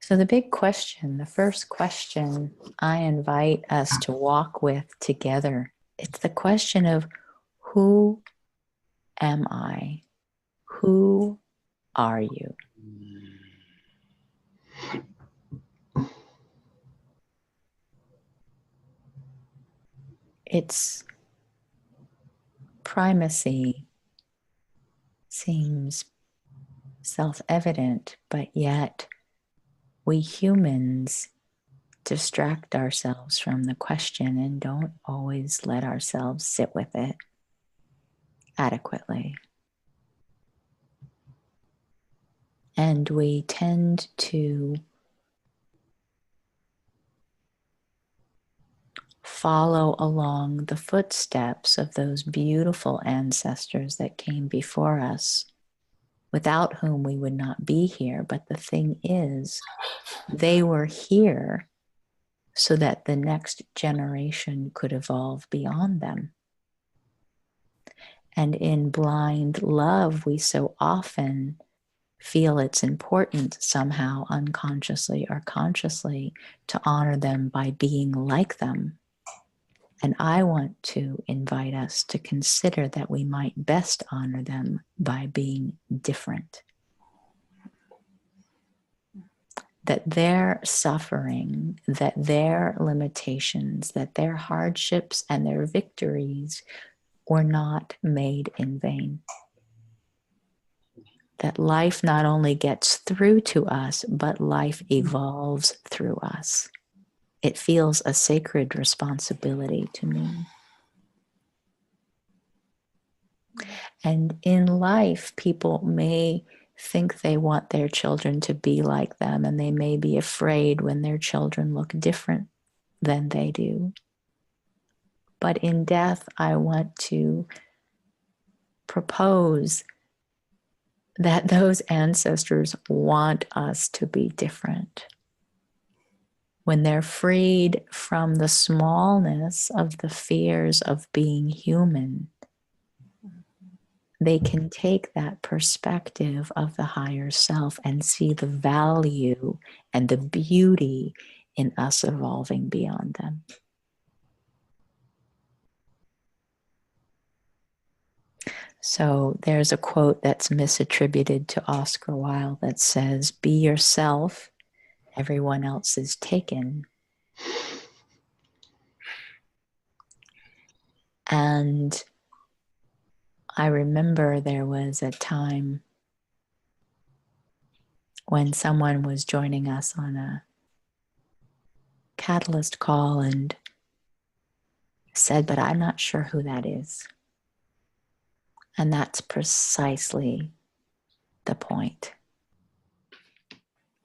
So, the big question, the first question I invite us to walk with together, it's the question of who am I? Who are you? Its primacy seems self-evident, but yet we humans distract ourselves from the question and don't always let ourselves sit with it adequately. And we tend to follow along the footsteps of those beautiful ancestors that came before us, without whom we would not be here. But the thing is, they were here so that the next generation could evolve beyond them. And in blind love, we so often feel it's important somehow, unconsciously or consciously, to honor them by being like them. And I want to invite us to consider that we might best honor them by being different. That their suffering, that their limitations, that their hardships and their victories were not made in vain. That life not only gets through to us, but life evolves through us. It feels a sacred responsibility to me. And in life, people may think they want their children to be like them, and they may be afraid when their children look different than they do. But in death, I want to propose that those ancestors want us to be different. When they're freed from the smallness of the fears of being human, they can take that perspective of the higher self and see the value and the beauty in us evolving beyond them. So there's a quote that's misattributed to Oscar Wilde that says, "Be yourself, everyone else is taken." And I remember there was a time when someone was joining us on a catalyst call and said, "But I'm not sure who that is." And that's precisely the point.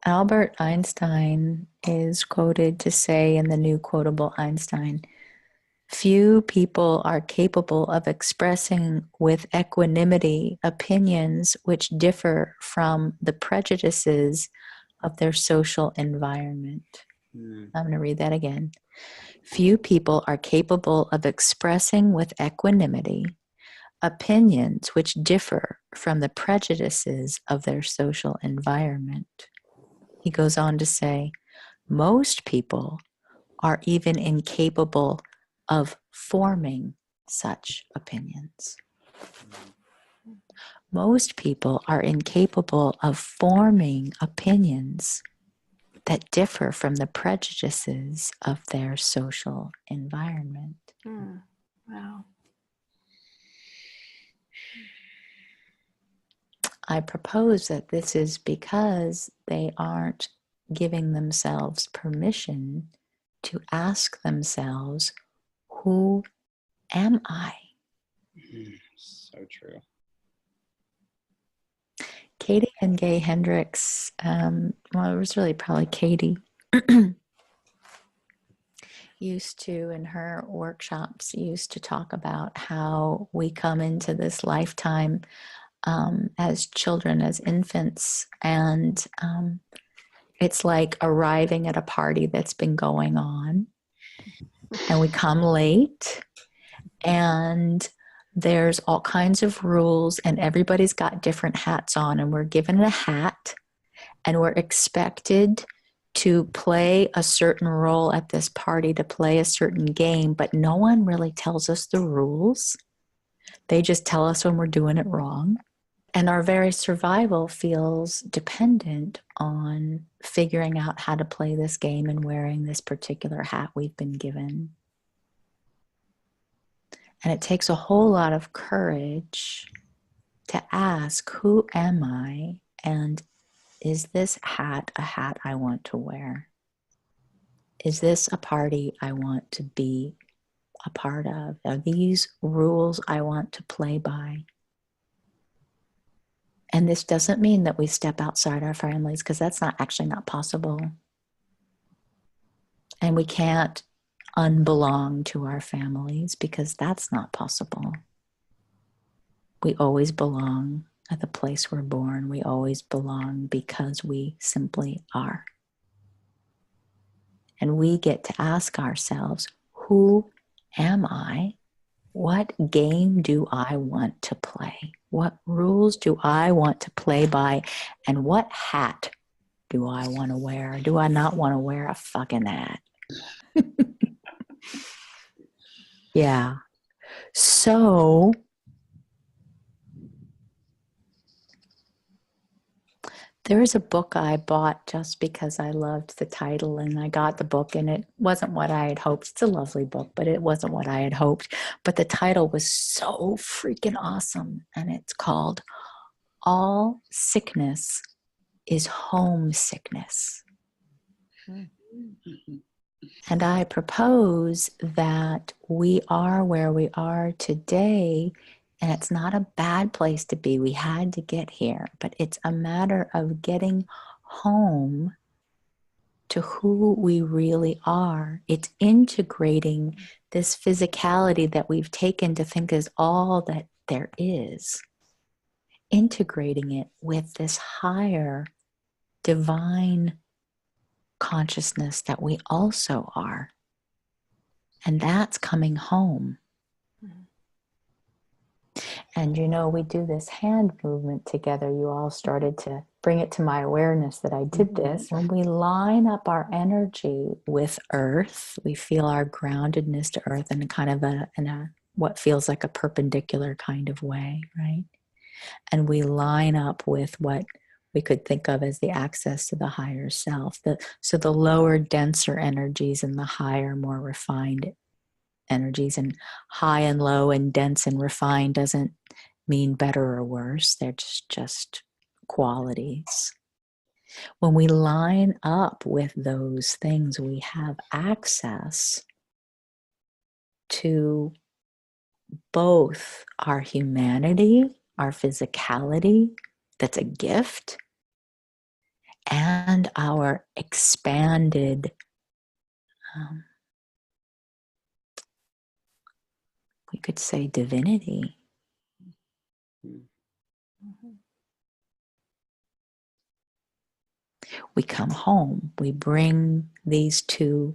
Albert Einstein is quoted to say in the new quotable Einstein, "Few people are capable of expressing with equanimity opinions which differ from the prejudices of their social environment." I'm going to read that again. "Few people are capable of expressing with equanimity opinions which differ from the prejudices of their social environment." He goes on to say, "Most people are even incapable of forming such opinions." Most people are incapable of forming opinions that differ from the prejudices of their social environment. Wow. I propose that this is because they aren't giving themselves permission to ask themselves, who am I? So true. Katie and Gay Hendricks, well, it was really probably Katie, used to, in her workshops, used to talk about how we come into this lifetime as children, as infants, and it's like arriving at a party that's been going on, and we come late, and there's all kinds of rules, and everybody's got different hats on, and we're given a hat, and we're expected to play a certain role at this party, to play a certain game, but no one really tells us the rules. They just tell us when we're doing it wrong. And our very survival feels dependent on figuring out how to play this game and wearing this particular hat we've been given. And it takes a whole lot of courage to ask, who am I? And is this hat a hat I want to wear? Is this a party I want to be a part of? Are these rules I want to play by? And this doesn't mean that we step outside our families, because that's actually not possible. And we can't unbelong to our families, because that's not possible. We always belong at the place we're born. We always belong because we simply are. And we get to ask ourselves, who am I? What game do I want to play? What rules do I want to play by? And what hat do I want to wear? Do I not want to wear a fucking hat? Yeah. So there is a book I bought just because I loved the title, and I got the book, and it wasn't what I had hoped. It's a lovely book, but it wasn't what I had hoped. But the title was so freaking awesome, and it's called All Sickness is Homesickness. And I propose that we are where we are today, and it's not a bad place to be. We had to get here, but it's a matter of getting home to who we really are. It's integrating this physicality that we've taken to think is all that there is, integrating it with this higher divine consciousness that we also are. And that's coming home. And you know, we do this hand movement together. You all started to bring it to my awareness that I did this. When we line up our energy with earth, we feel our groundedness to earth in kind of in a what feels like a perpendicular kind of way, right? And we line up with what we could think of as the access to the higher self. So the lower, denser energies and the higher, more refined energies. And high and low and dense and refined doesn't mean better or worse. They're just qualities. When we line up with those things, we have access to both our humanity, our physicality, that's a gift, and our expanded we could say divinity. We come home, we bring these two,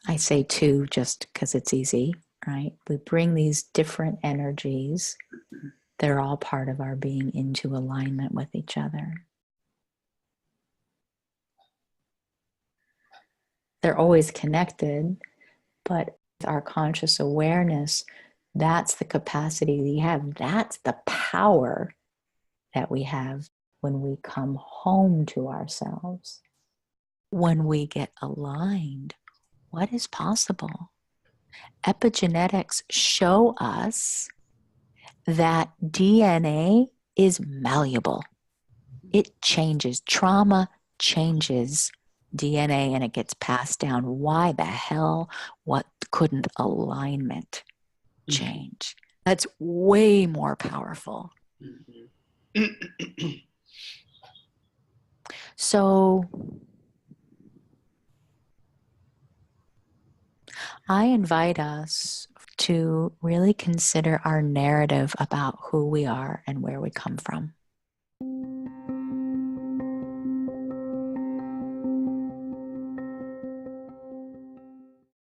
I say two just because it's easy, right? We bring these different energies, they're all part of our being, into alignment with each other. They're always connected, but our conscious awareness, that's the capacity we have. That's the power that we have when we come home to ourselves. When we get aligned, what is possible? Epigenetics show us that DNA is malleable. It changes. Trauma changes DNA and it gets passed down. Why the hell? What couldn't alignment change? That's way more powerful. So I invite us to really consider our narrative about who we are and where we come from.